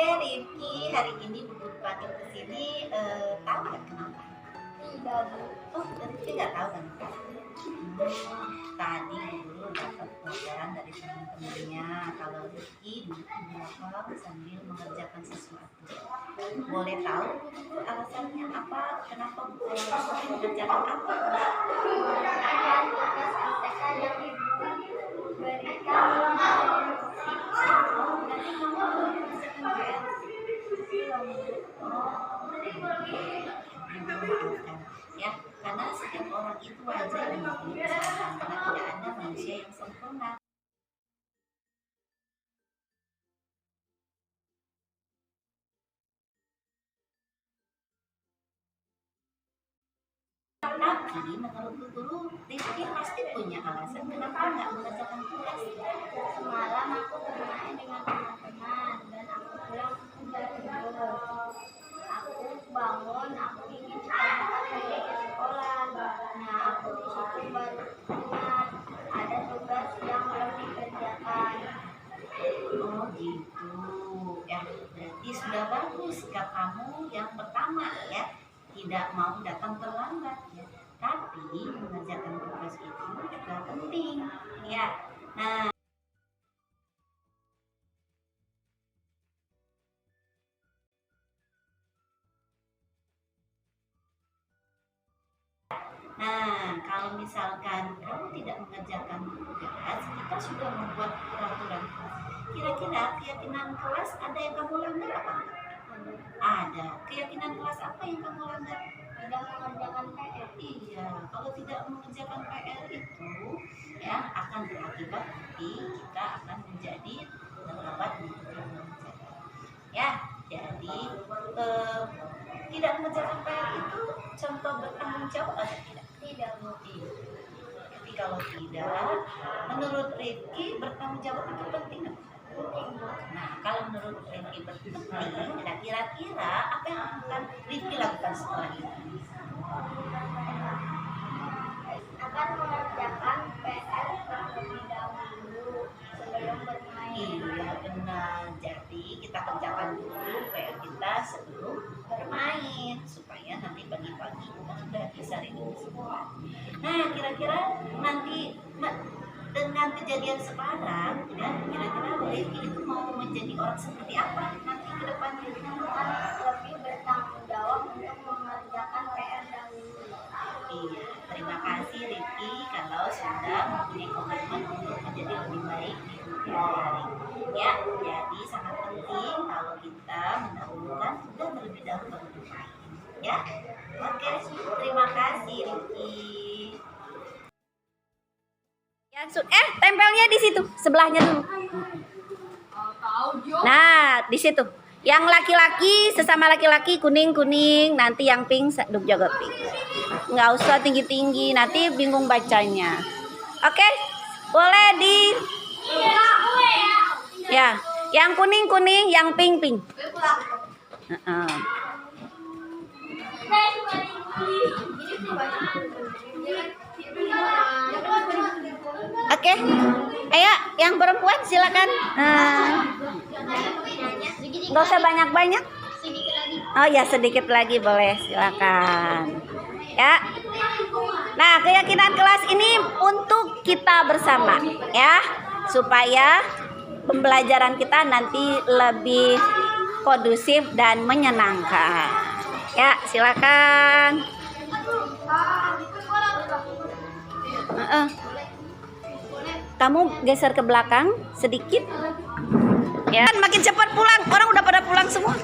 Oke, Rifki, hari ini buku dipanggil ke sini, tahu nggak kenapa? Tidak, Bu. Oh, Rifki nggak tahu kan? Tadi guru dapat pelajaran dari teman-temannya kalau Rifki duduk di belakang sambil mengerjakan sesuatu. Boleh tahu alasannya apa? Kenapa mengerjakan apa? Mengerjakan tugas MTK yang Ibu berikan. Oh, nanti kamu mengerjakan PR. Dimaafkan ya, karena setiap orang itu wajar memiliki kesalahan karena tidak ada manusia yang sempurna. Tapi menurut guru, Rifki pasti punya alasan kenapa nggak mengerjakan tugas. Semalam aku bermain dengan teman-teman dan aku pulang udah tidur. Aku bangun, aku ingin berangkat pergi ke sekolah. Nah, aku di situ baru ingat ada tugas yang belum dikerjakan. Oh gitu ya, berarti sudah bagus sikap kamu yang pertama ya, tidak mau datang terlambat ya. Tapi mengerjakan tugas itu juga penting ya. Nah, kalau misalkan kamu tidak mengerjakan tugas, kita sudah membuat peraturan kelas. Kira-kira keyakinan kelas ada yang kamu langgar apa enggak? Ada. Keyakinan kelas apa yang kamu langgar? Tidak mengerjakan PR. Iya, kalau tidak mengerjakan PR itu ya akan berakibat nanti kita akan menjadi terlambat di mengerjakan. Ya, jadi tidak mengerjakan PR itu contoh bertanggung jawab atau tidak? Tidak, Bu. Tapi kalau tidak, menurut Rifki bertanggung jawab itu penting nggak? Penting, Bu. Nah, kalau menurut Rifki penting, nah kira-kira apa yang akan Rifki lakukan setelah ini? Akan mengerjakan PR terlebih dahulu sebelum bermain. Iya benar. Jadi kita kerjakan dulu PR kita sebelum bermain supaya nanti pagi-pagi udah bisa rindu semua. Nah, kira-kira nanti dengan kejadian sekarang ya, kira-kira Rifki itu mau menjadi orang seperti apa nanti ke depannya? Lebih bertanggung jawab untuk mengerjakan PR dahulu. Iya, terima kasih Rifki kalau sudah mempunyai komitmen untuk menjadi lebih baik di kemudian hari. Ya, jadi sangat penting kalau kita mendahulukan sudah terlebih dahulu baru bermain. Ya, oke, terima kasih Rifki. Ya, tempelnya di situ, sebelahnya dulu. Nah, di situ. Yang laki-laki sesama laki-laki kuning-kuning, nanti yang pink duk jaga pink. Nggak usah tinggi-tinggi, nanti bingung bacanya. Oke, boleh di. Ya, yang kuning-kuning, yang pink-pink. Oke, ayo yang perempuan silakan. Nggak usah banyak-banyak. Oh ya, sedikit lagi boleh, silakan. Ya. Nah, keyakinan kelas ini untuk kita bersama ya, supaya pembelajaran kita nanti lebih kondusif dan menyenangkan. Ya, silakan. Kamu geser ke belakang sedikit. Ya, makin cepat pulang. Orang udah pada pulang semua.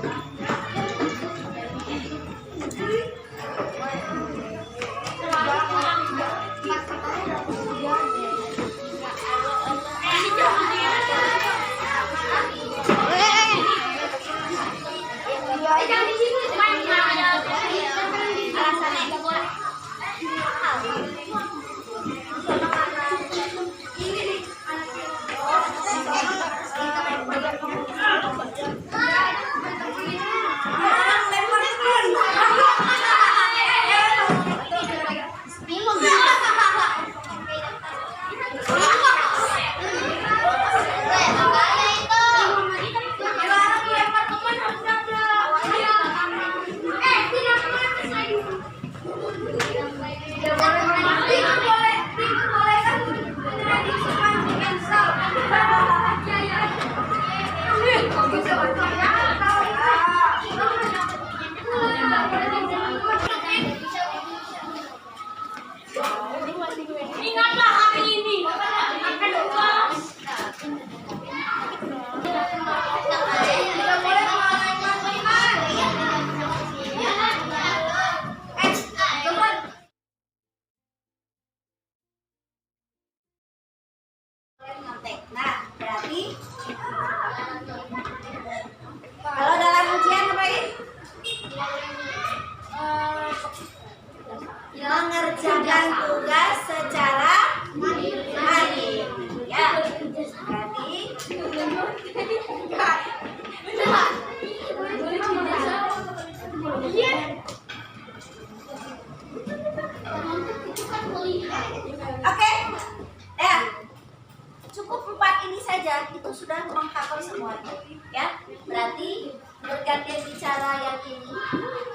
4 ini saja itu sudah mengcover semuanya, ya. Berarti bergantian bicara yang ini,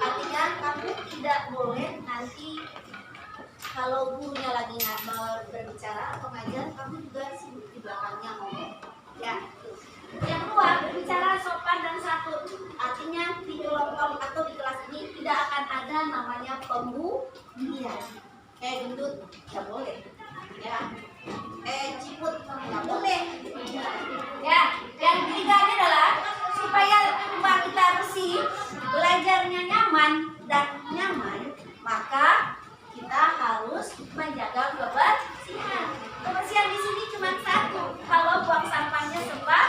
artinya kamu tidak boleh nanti kalau gurunya lagi berbicara atau ngajar, kamu juga sibuk di belakangnya ngomong, ya. Yang kedua, berbicara sopan dan santun. Artinya di kelompok atau di kelas ini tidak akan ada namanya pembulian. Gendut, nggak boleh. Ya. Ciput, nggak boleh. Ya. Yang ketiganya adalah supaya rumah kita bersih, belajarnya nyaman dan nyaman, maka kita harus menjaga kebersihan. Kebersihan di sini cuma satu. Kalau buang sampahnya sempat,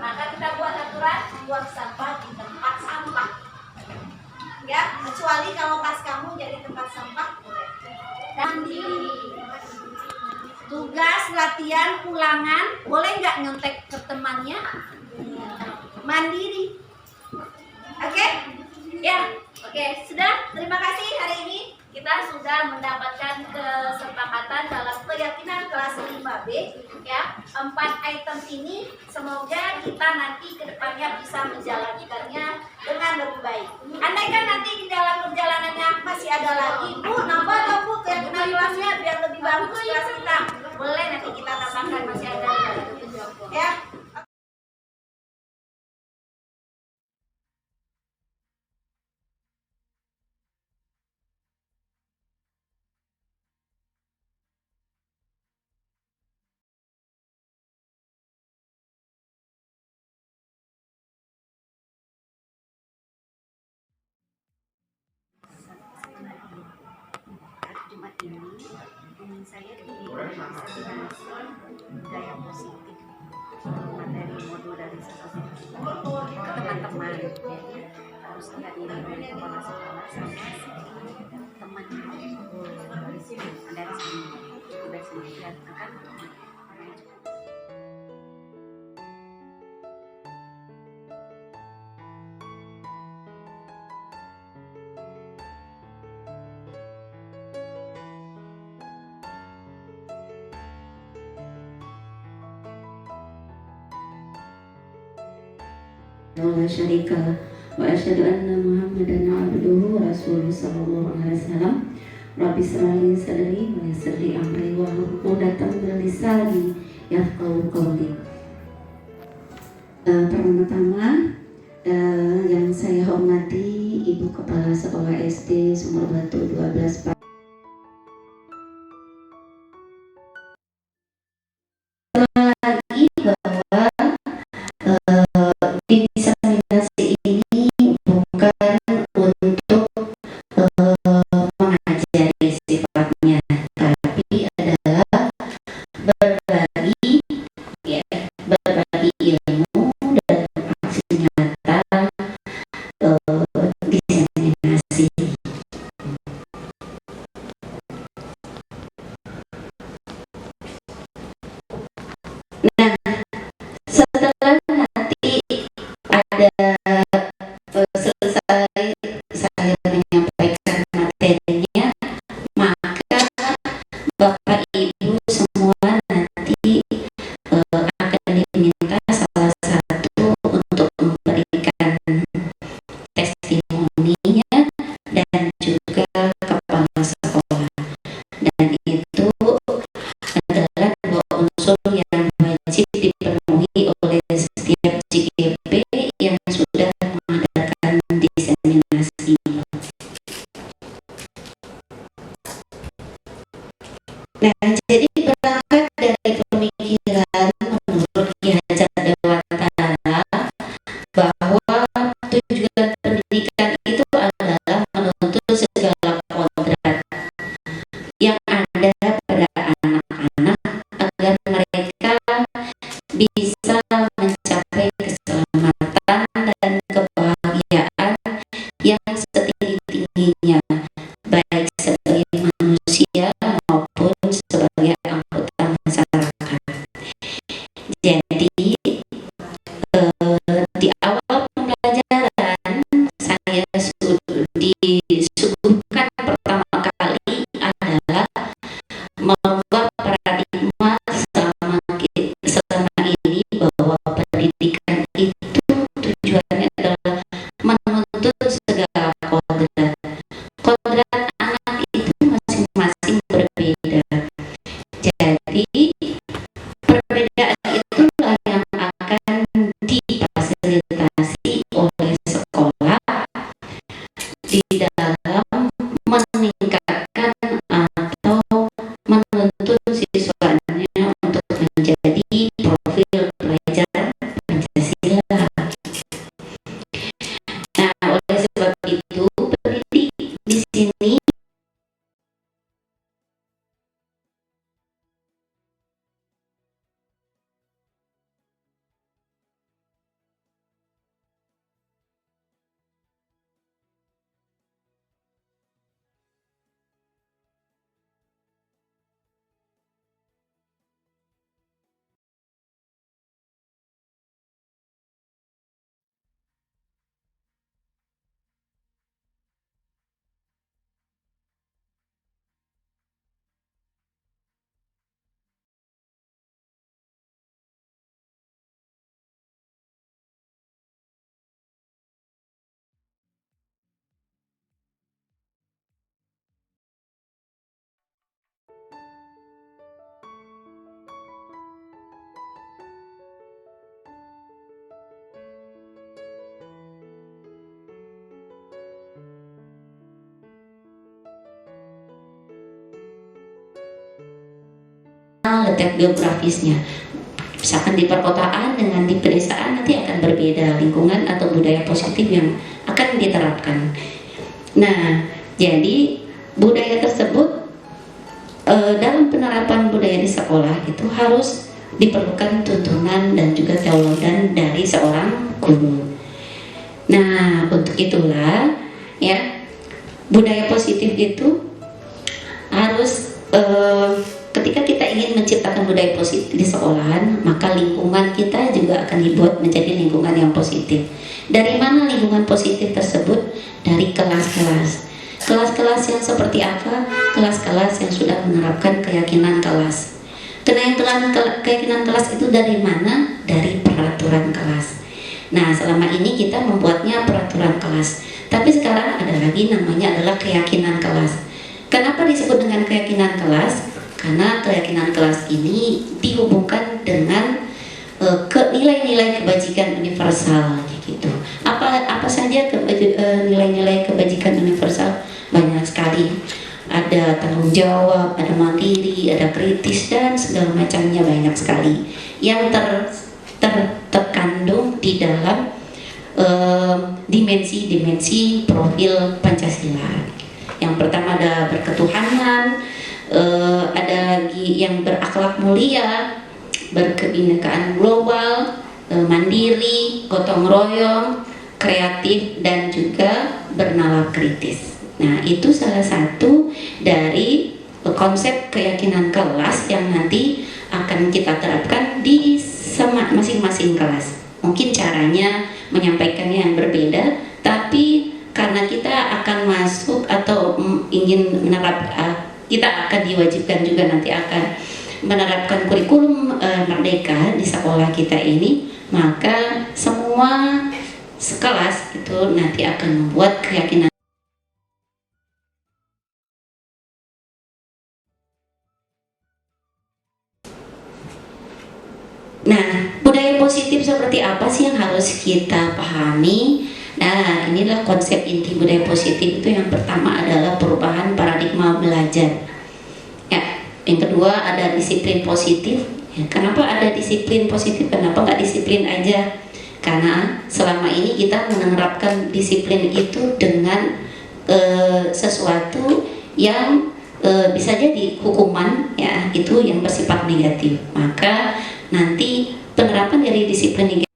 maka kita buat aturan buang sampah di tempat sampah. Ya, kecuali kalau tas kamu jadi tempat sampah boleh. Dan di tugas latihan ulangan boleh nggak nyontek ke temannya? Mandiri. Oke? Ya, oke. Sudah. Terima kasih hari ini. Kita sudah mendapatkan kesepakatan dalam keyakinan kelas 5B, ya. 4 item ini semoga kita nanti kedepannya bisa menjalankannya dengan lebih baik. Andaikan nanti di dalam perjalanannya masih ada lagi, Bu, nambah atau Bu keyakinan kelasnya biar lebih bagus kelas kita, boleh nanti kita tambahkan, masih ada ya. Jumat ini saya budaya positif materi modul dari ke teman-teman, harus dihadiri oleh kepala sekolah sama teman dari sini, dari sini dan akan la syarika lah wa asyhadu anna Muhammadan abduhu wa rasuluhu sallallahu alaihi wasallam. Rabbi shrah sadri wa yassir li amri wa hlul 'uqdatam min lisani yafqahu qawli. Pertama-tama yang saya hormati Ibu Kepala Sekolah SD Sumur Batu 12 Pak. Lagi bahwa diseminasi ini bukan untuk mengajari sifatnya, tapi adalah berbagi, ya, berbagi ilmu dan aksi nyata diseminasi. Nah, setelah nanti ada selesai saya menyampaikan materinya, maka Bapak Ibu semua nanti akan diminta salah satu untuk memberikan testimoninya dan juga kepala sekolah, dan itu adalah dua unsur yang wajib dipenuhi oleh setiap JGP yang sudah mengadakan diseminasi. Nah, jadi berangkat dari pemikiran menurut Ki Hajar Dewantara bahwa tujuan pendidikan itu adalah menuntut segala kodrat yang ada pada anak-anak agar mereka bisa mencapai keselamatan dan kebahagiaan yang setinggi-tingginya, baik sebagai manusia maupun sebagai anggota masyarakat. Jadi di awal pembelajaran saya disuguhkan pertama kali adalah merubah paradigma mana letak geografisnya. Misalkan di perkotaan dengan di pedesaan nanti akan berbeda lingkungan atau budaya positif yang akan diterapkan. Nah, jadi budaya tersebut dalam penerapan budaya di sekolah itu harus diperlukan tuntunan dan juga tauladan dari seorang guru. Nah, untuk itulah ya budaya positif itu harus ketika kita ingin menciptakan budaya positif di sekolahan, maka lingkungan kita juga akan dibuat menjadi lingkungan yang positif. Dari mana lingkungan positif tersebut? Dari kelas-kelas. Kelas-kelas yang seperti apa? Kelas-kelas yang sudah menerapkan keyakinan kelas. Keyakinan kelas itu dari mana? Dari peraturan kelas. Nah, selama ini kita membuatnya peraturan kelas. Tapi sekarang ada lagi namanya adalah keyakinan kelas. Kenapa disebut dengan keyakinan kelas? Karena keyakinan kelas ini dihubungkan dengan nilai-nilai kebajikan universal gitu. Apa saja nilai-nilai kebajikan universal? Banyak sekali. Ada tanggung jawab, ada mandiri, ada kritis, dan segala macamnya banyak sekali yang terkandung di dalam dimensi-dimensi profil Pancasila. Yang pertama ada berketuhanan, ada lagi yang berakhlak mulia, berkebinekaan global, mandiri, gotong royong, kreatif, dan juga bernalar kritis. Nah, itu salah satu dari konsep keyakinan kelas yang nanti akan kita terapkan di masing-masing kelas. Mungkin caranya menyampaikannya yang berbeda, tapi karena kita akan masuk atau ingin kita akan diwajibkan juga nanti akan menerapkan kurikulum merdeka di sekolah kita ini, maka semua sekelas itu nanti akan membuat keyakinan. Nah, budaya positif seperti apa sih yang harus kita pahami? Nah, inilah konsep inti budaya positif itu. Yang pertama adalah perubahan paradigma belajar. Ya, yang kedua ada disiplin positif. Ya, kenapa ada disiplin positif? Kenapa nggak disiplin aja? Karena selama ini kita menerapkan disiplin itu dengan sesuatu yang bisa jadi hukuman, ya, itu yang bersifat negatif. Maka nanti penerapan dari disiplin negatif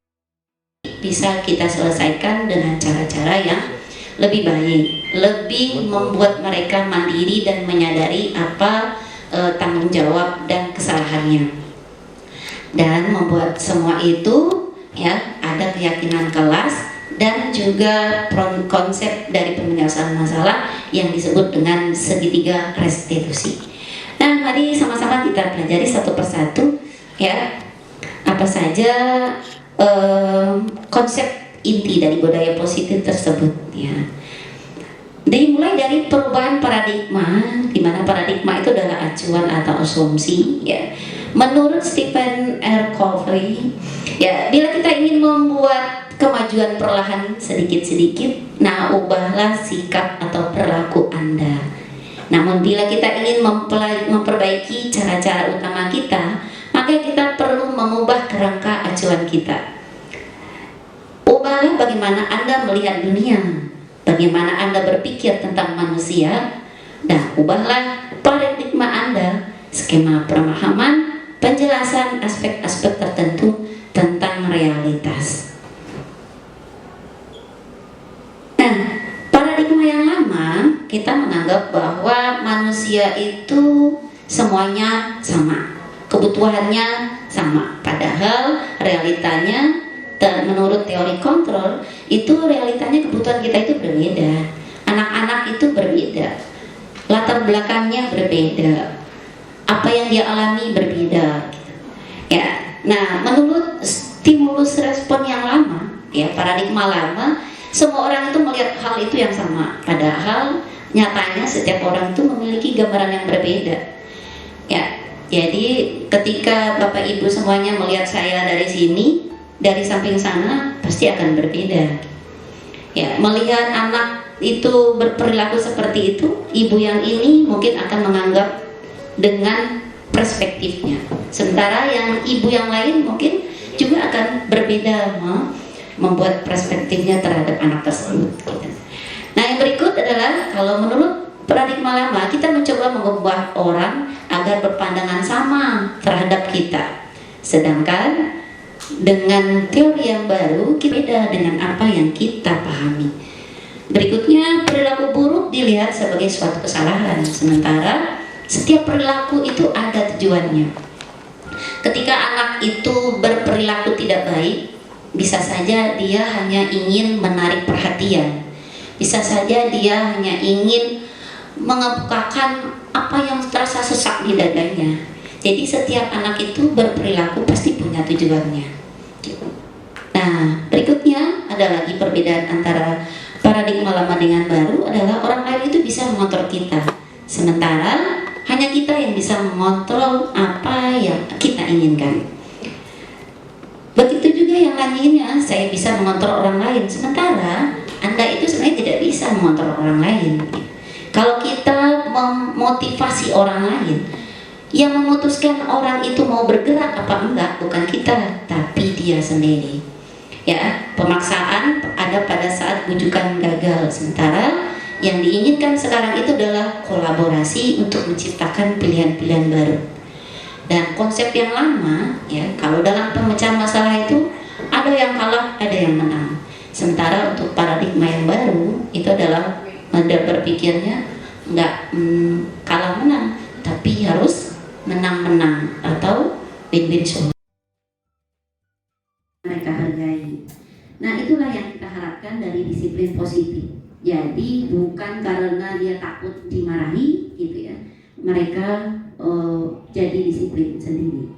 bisa kita selesaikan dengan cara-cara yang lebih baik, lebih membuat mereka mandiri dan menyadari apa tanggung jawab dan kesalahannya, dan membuat semua itu ya ada keyakinan kelas dan juga konsep dari penyelesaian masalah yang disebut dengan segitiga restitusi. Nah, mari sama-sama kita pelajari satu persatu ya apa saja konsep inti dari budaya positif tersebut ya. Dimulai dari perubahan paradigma, di mana paradigma itu adalah acuan atau asumsi ya. Menurut Stephen R. Covey ya, bila kita ingin membuat kemajuan perlahan sedikit-sedikit, nah ubahlah sikap atau perilaku Anda. Namun bila kita ingin memperbaiki cara-cara utama kita, maka kita perlu mengubah kerangka acuan kita. Ubahlah bagaimana Anda melihat dunia, bagaimana Anda berpikir tentang manusia, dan ubahlah paradigma Anda, skema pemahaman, penjelasan aspek-aspek tertentu tentang realitas. Nah, paradigma yang lama kita menganggap bahwa manusia itu semuanya sama, kebutuhannya sama, padahal realitanya menurut teori kontrol itu realitanya kebutuhan kita itu berbeda, anak-anak itu berbeda, latar belakangnya berbeda, apa yang dia alami berbeda ya. Nah, menurut stimulus respon yang lama ya, paradigma lama, semua orang itu melihat hal itu yang sama, padahal nyatanya setiap orang itu memiliki gambaran yang berbeda ya. Jadi ketika Bapak Ibu semuanya melihat saya dari sini, dari samping sana pasti akan berbeda ya. Melihat anak itu berperilaku seperti itu, ibu yang ini mungkin akan menganggap dengan perspektifnya. Sementara yang ibu yang lain mungkin juga akan berbeda membuat perspektifnya terhadap anak tersebut. Gitu. Nah, yang berikut adalah kalau menurut paradigma lama, kita mencoba mengubah orang agar berpandangan sama terhadap kita. Sedangkan dengan teori yang baru, kita beda dengan apa yang kita pahami. Berikutnya, perilaku buruk dilihat sebagai suatu kesalahan, sementara setiap perilaku itu ada tujuannya. Ketika anak itu berperilaku tidak baik, bisa saja dia hanya ingin menarik perhatian, bisa saja dia hanya ingin mengemukakan apa yang terasa sesak di dadanya. Jadi setiap anak itu berperilaku pasti punya tujuannya. Nah, berikutnya ada lagi perbedaan antara paradigma lama dengan baru adalah orang lain itu bisa mengontrol kita, sementara hanya kita yang bisa mengontrol apa yang kita inginkan. Begitu juga yang lainnya, saya bisa mengontrol orang lain, sementara Anda itu sebenarnya tidak bisa mengontrol orang lain. Kalau kita memotivasi orang lain, yang memutuskan orang itu mau bergerak apa enggak bukan kita, tapi dia sendiri. Ya, pemaksaan ada pada saat bujukan gagal, sementara yang diinginkan sekarang itu adalah kolaborasi untuk menciptakan pilihan-pilihan baru. Dan konsep yang lama, ya, kalau dalam pemecahan masalah itu ada yang kalah, ada yang menang. Sementara untuk paradigma yang baru itu adalah model berpikirnya nggak kalah menang, tapi harus menang-menang atau win-win solution. Mereka hargai. Nah, itulah yang kita harapkan dari disiplin positif. Jadi bukan karena dia takut dimarahi gitu ya, mereka jadi disiplin sendiri.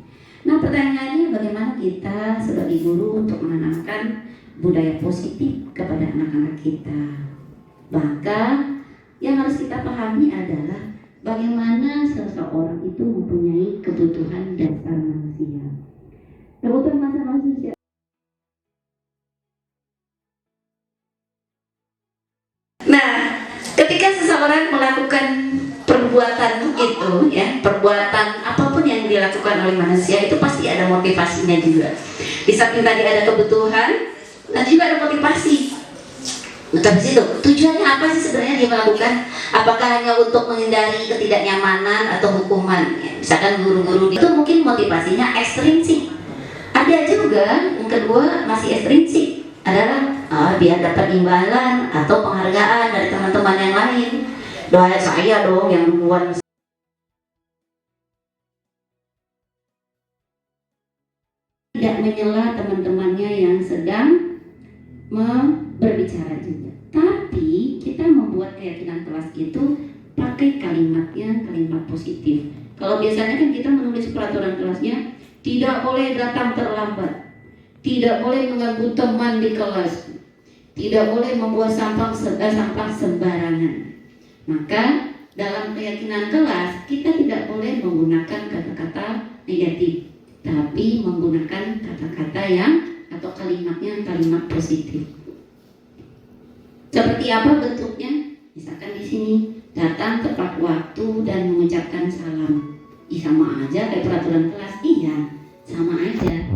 Nah, pertanyaannya bagaimana kita sebagai guru untuk menanamkan budaya positif kepada anak-anak kita. Maka yang harus kita pahami adalah bagaimana seseorang itu mempunyai kebutuhan dasar manusia. Kebutuhan dasar manusia. Nah, ketika seseorang melakukan perbuatan itu, ya, perbuatan apapun yang dilakukan oleh manusia itu pasti ada motivasinya juga. Di samping tadi ada kebutuhan, nanti juga ada motivasi. Tapi situ tujuannya apa sih sebenarnya dia melakukan? Apakah hanya untuk menghindari ketidaknyamanan atau hukuman? Ya, misalkan guru-guru itu mungkin motivasinya ekstrinsik. Ada juga yang kedua masih ekstrinsik, adalah biar dapat imbalan atau penghargaan dari teman-teman yang lain. Doa saya dong yang duluan. Tidak menyela teman-temannya yang sedang berbicara juga. Tapi kita membuat keyakinan kelas itu pakai kalimatnya kalimat positif. Kalau biasanya kan kita menulis peraturan kelasnya, tidak boleh datang terlambat, tidak boleh mengganggu teman di kelas, tidak boleh membuang sampah sembarangan. Maka dalam keyakinan kelas kita tidak boleh menggunakan kata-kata negatif, tapi menggunakan kata-kata yang atau kalimatnya kalimat positif. Seperti apa bentuknya? Misalkan di sini datang tepat waktu dan mengucapkan salam. Sama aja kayak peraturan kelas, iya, sama aja.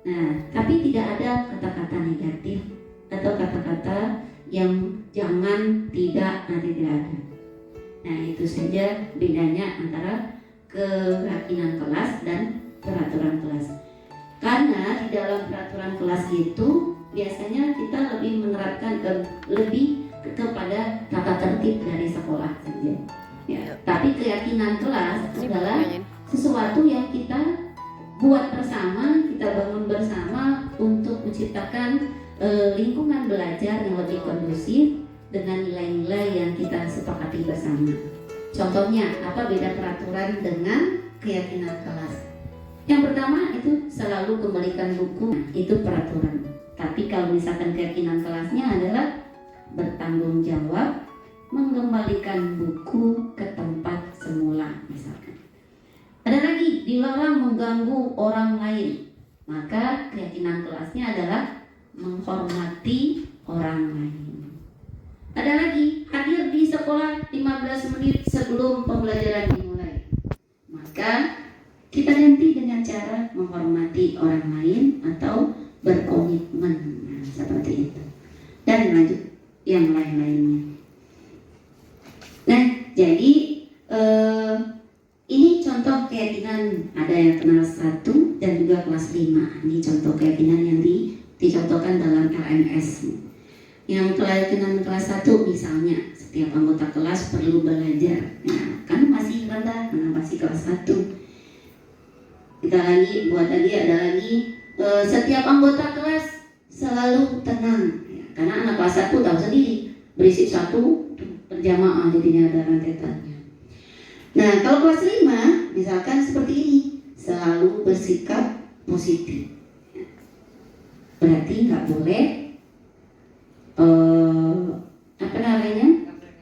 Nah, tapi tidak ada kata-kata negatif atau kata-kata yang jangan, tidak, nanti tidak ada. Nah, itu saja bedanya antara keyakinan kelas dan peraturan kelas. Karena di dalam peraturan kelas itu biasanya kita lebih menerapkan lebih kepada tata tertib dari sekolah saja. Ya, tapi keyakinan kelas adalah sesuatu yang kita buat bersama, kita bangun bersama untuk menciptakan lingkungan belajar yang lebih kondusif dengan nilai-nilai yang kita sepakati bersama. Contohnya, apa beda peraturan dengan keyakinan kelas? Yang pertama itu selalu kembalikan buku, itu peraturan. Tapi kalau misalkan keyakinan kelasnya adalah bertanggung jawab, mengembalikan buku ke tempat semula misalkan. Ada lagi, dilarang mengganggu orang lain. Maka keyakinan kelasnya adalah menghormati orang lain. Ada lagi, hadir di sekolah 15 menit sebelum pembelajaran dimulai. Maka maka kita ganti dengan cara menghormati orang lain atau berkomitmen. Nah, seperti itu. Dan lanjut yang lain-lainnya. Nah, jadi ini contoh keyakinan, ada yang kelas 1 dan juga kelas 5. Ini contoh keyakinan yang dicontohkan dalam LMS. Yang keyakinan kelas 1 misalnya, setiap anggota kelas perlu belajar. Nah, kan masih rendah, karena masih kelas 1. Kita lagi buat lagi, ada lagi setiap anggota kelas selalu tenang. Ya, karena anak kelas 1 tahu sendiri, berisik satu berjamaah jadinya ada rentetannya. Nah, kalau kelas 5 misalkan seperti ini, selalu bersikap positif. Berarti nggak boleh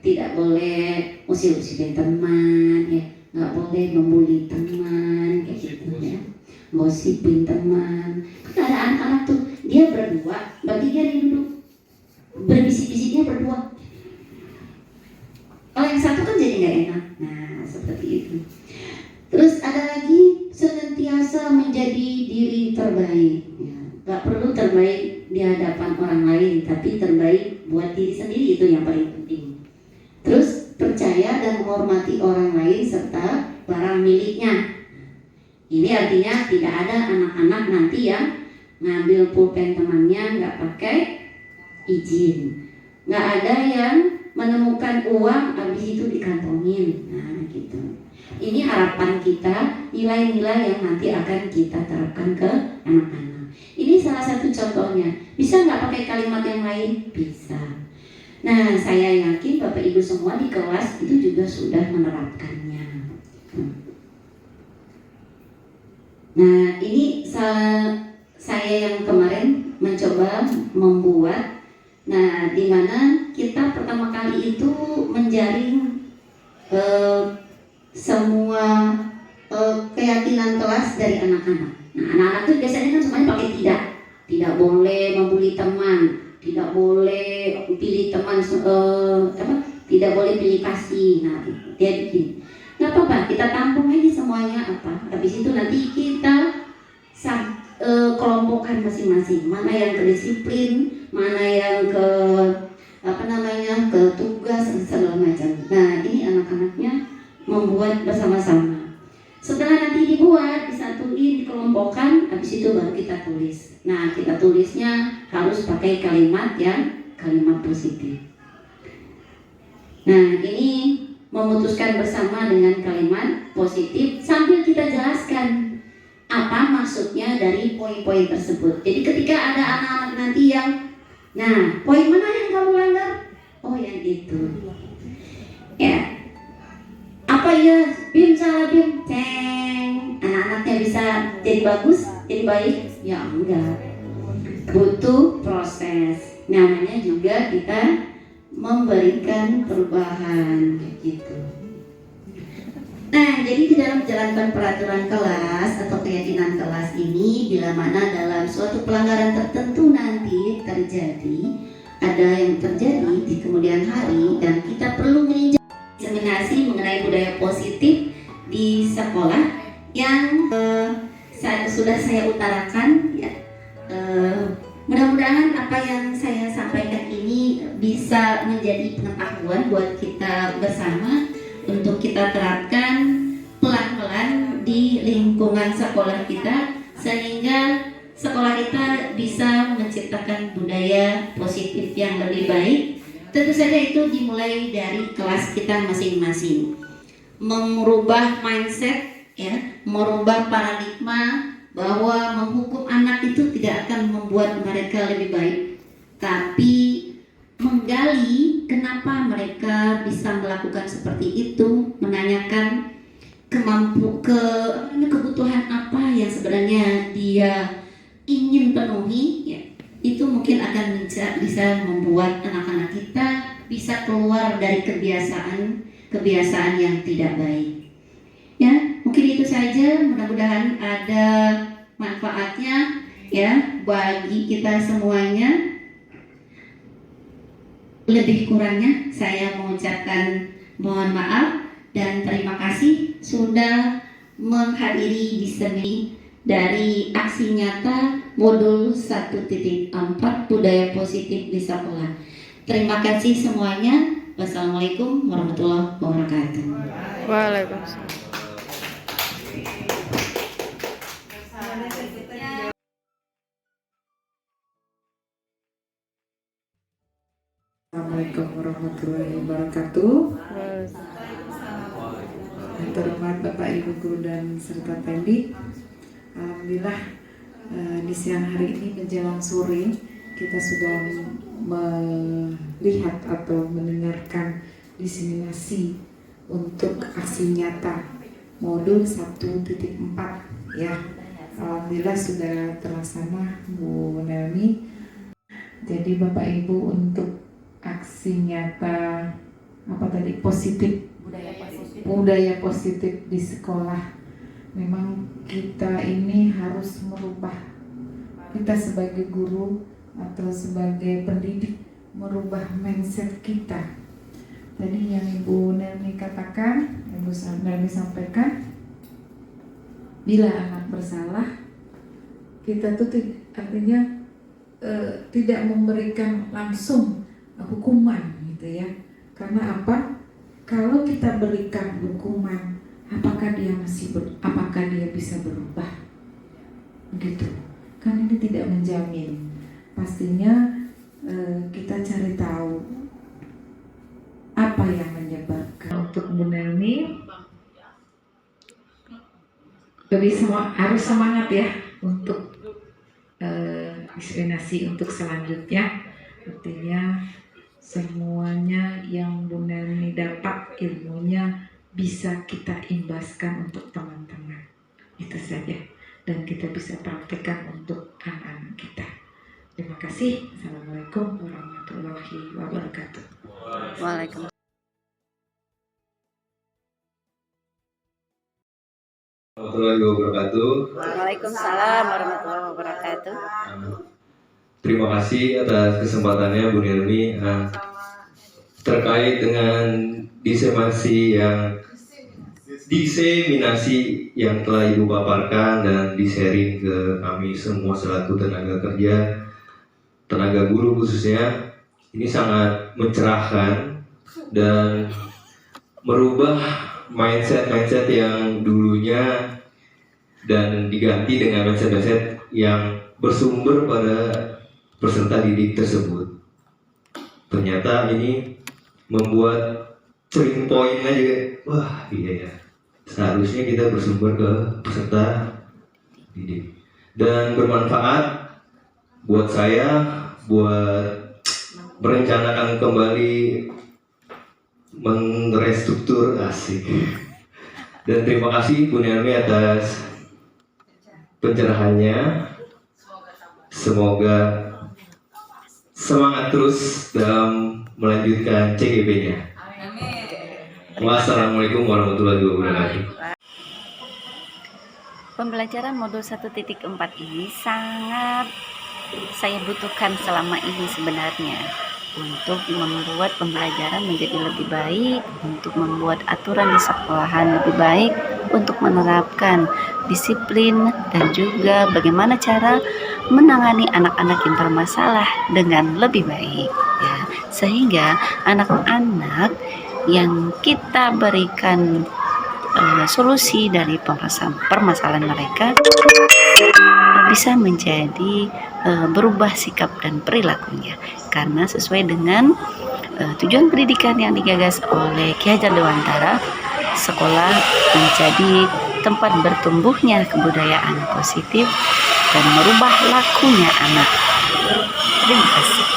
tidak boleh usir-usirin teman, ya, nggak boleh membuli teman, kayak gitu ya, gosipin teman. Kan ada anak-anak tuh, dia berdua, bertiga dia duduk, berbisik-bisiknya berdua. Kalau yang satu kan jadi nggak enak. Nah, seperti itu. Terus ada lagi, senantiasa menjadi diri terbaik. Ya, nggak perlu terbaik di hadapan orang lain, tapi terbaik buat diri sendiri, itu yang paling penting. Terus percaya dan menghormati orang lain serta barang miliknya. Ini artinya tidak ada anak-anak nanti yang ngambil pulpen temannya nggak pakai izin. Nggak ada yang menemukan uang habis itu dikantongin. Nah, gitu. Ini harapan kita, nilai-nilai yang nanti akan kita terapkan ke anak-anak. Ini salah satu contohnya. Bisa nggak pakai kalimat yang lain? Bisa. Nah, saya yakin Bapak Ibu semua di kelas itu juga sudah menerapkannya. Nah, ini saya yang kemarin mencoba membuat. Nah, di mana kita pertama kali itu menjaring semua keyakinan kelas dari anak-anak. Nah, anak-anak itu biasanya kan semuanya pakai tidak boleh membuli teman. Tidak boleh pilih teman, tidak boleh pilih kasih. Nah, dia bikin. Nggak apa-apa, kita tampung aja semuanya apa. Habis itu nanti kita kelompokkan masing-masing. Mana yang ke disiplin, mana yang ke ke tugas segala macam. Nah, ini anak-anaknya membuat bersama-sama. Setelah nanti dibuat, disatuin, dikelompokkan, habis itu baru kita tulis. Nah, kita tulisnya harus pakai kalimat positif. Nah, ini memutuskan bersama dengan kalimat positif sambil kita jelaskan apa maksudnya dari poin-poin tersebut. Jadi ketika ada anak-anak nanti yang, nah, poin mana yang kamu langgar? Oh, yang itu. Ya. Apa ya? Bim salah Bim, ceng. Anak-anaknya bisa jadi bagus, jadi baik? Ya enggak. Butuh proses. Namanya juga kita memberikan perubahan kayak gitu. Nah, jadi di dalam menjalankan peraturan kelas atau keyakinan kelas ini, bila mana dalam suatu pelanggaran tertentu nanti terjadi, ada yang terjadi di kemudian hari, dan kita perlu meninjau diseminasi mengenai budaya positif di sekolah yang sudah saya utarakan ya. Mudah-mudahan apa yang saya sampaikan ini bisa menjadi pengetahuan buat kita bersama untuk kita terapkan pelan-pelan di lingkungan sekolah kita, sehingga sekolah kita bisa menciptakan budaya positif yang lebih baik. Tentu saja itu dimulai dari kelas kita masing-masing. Merubah mindset, ya, merubah paradigma bahwa menghukum anak itu tidak akan membuat mereka lebih baik, tapi menggali kenapa mereka bisa melakukan seperti itu, menanyakan kebutuhan apa yang sebenarnya dia ingin penuhi, ya. Itu mungkin akan bisa membuat anak-anak kita bisa keluar dari kebiasaan yang tidak baik. Ya, mungkin itu saja. Mudah-mudahan ada manfaatnya ya bagi kita semuanya. Lebih kurangnya saya mengucapkan mohon maaf dan terima kasih sudah menghadiri diseni dari aksi nyata modul 1.4 budaya positif di sekolah. Terima kasih semuanya. Wassalamualaikum warahmatullahi wabarakatuh. Waalaikumsalam. Assalamualaikum warahmatullahi wabarakatuh. Yang terhormat Bapak Ibu Guru dan serta Pendi, alhamdulillah di siang hari ini menjelang sore kita sudah melihat atau mendengarkan diseminasi untuk aksi nyata modul 1.4 ya. Alhamdulillah sudah terlaksana Bu Nelmi. Jadi Bapak Ibu untuk aksi nyata budaya positif di sekolah, memang kita ini harus merubah, kita sebagai guru atau sebagai pendidik merubah mindset kita. Tadi yang Ibu Nelmi katakan, Ibu Nelmi sampaikan, bila anak bersalah kita tuh artinya tidak memberikan langsung hukuman gitu ya. Karena apa? Kalau kita berikan hukuman, apakah dia bisa berubah? Gitu. Kan ini tidak menjamin. Pastinya kita cari tahu apa yang menyebabkan. Untuk Bu Nelmi harus semangat ya untuk inspirasi untuk selanjutnya. Artinya semuanya yang Bu Nelmi dapat ilmunya bisa kita imbaskan untuk teman-teman. Itu saja. Dan kita bisa praktekkan untuk anak-anak kita. Terima kasih. Assalamualaikum warahmatullahi wabarakatuh. Waalaikumsalam. Warahmatullahi wabarakatuh. Waalaikumsalam warahmatullahi wabarakatuh. Terima kasih atas kesempatannya Bu Nelmi terkait dengan diseminasi yang telah Ibu paparkan dan di-sharing ke kami semua selaku tenaga kerja, tenaga guru khususnya. Ini sangat mencerahkan dan merubah mindset yang dulunya dan diganti dengan mindset yang bersumber pada peserta didik tersebut. Ternyata ini membuat turning point-nya juga, wah iya ya, seharusnya kita bersumber ke peserta didik dan bermanfaat buat saya, buat merencanakan kembali merestruktur asik. Dan terima kasih Bu Nelmi atas pencerahannya. Semoga semangat terus dalam melanjutkan CGP-nya. Wassalamualaikum warahmatullahi wabarakatuh. Pembelajaran modul 1.4 ini sangat saya butuhkan selama ini sebenarnya untuk membuat pembelajaran menjadi lebih baik, untuk membuat aturan di sekolahan lebih baik, untuk menerapkan disiplin dan juga bagaimana cara menangani anak-anak yang bermasalah dengan lebih baik ya. Sehingga anak-anak yang kita berikan solusi dari permasalahan mereka bisa menjadi berubah sikap dan perilakunya, karena sesuai dengan tujuan pendidikan yang digagas oleh Ki Hajar Dewantara, sekolah menjadi tempat bertumbuhnya kebudayaan positif dan merubah lakunya anak. Terima kasih.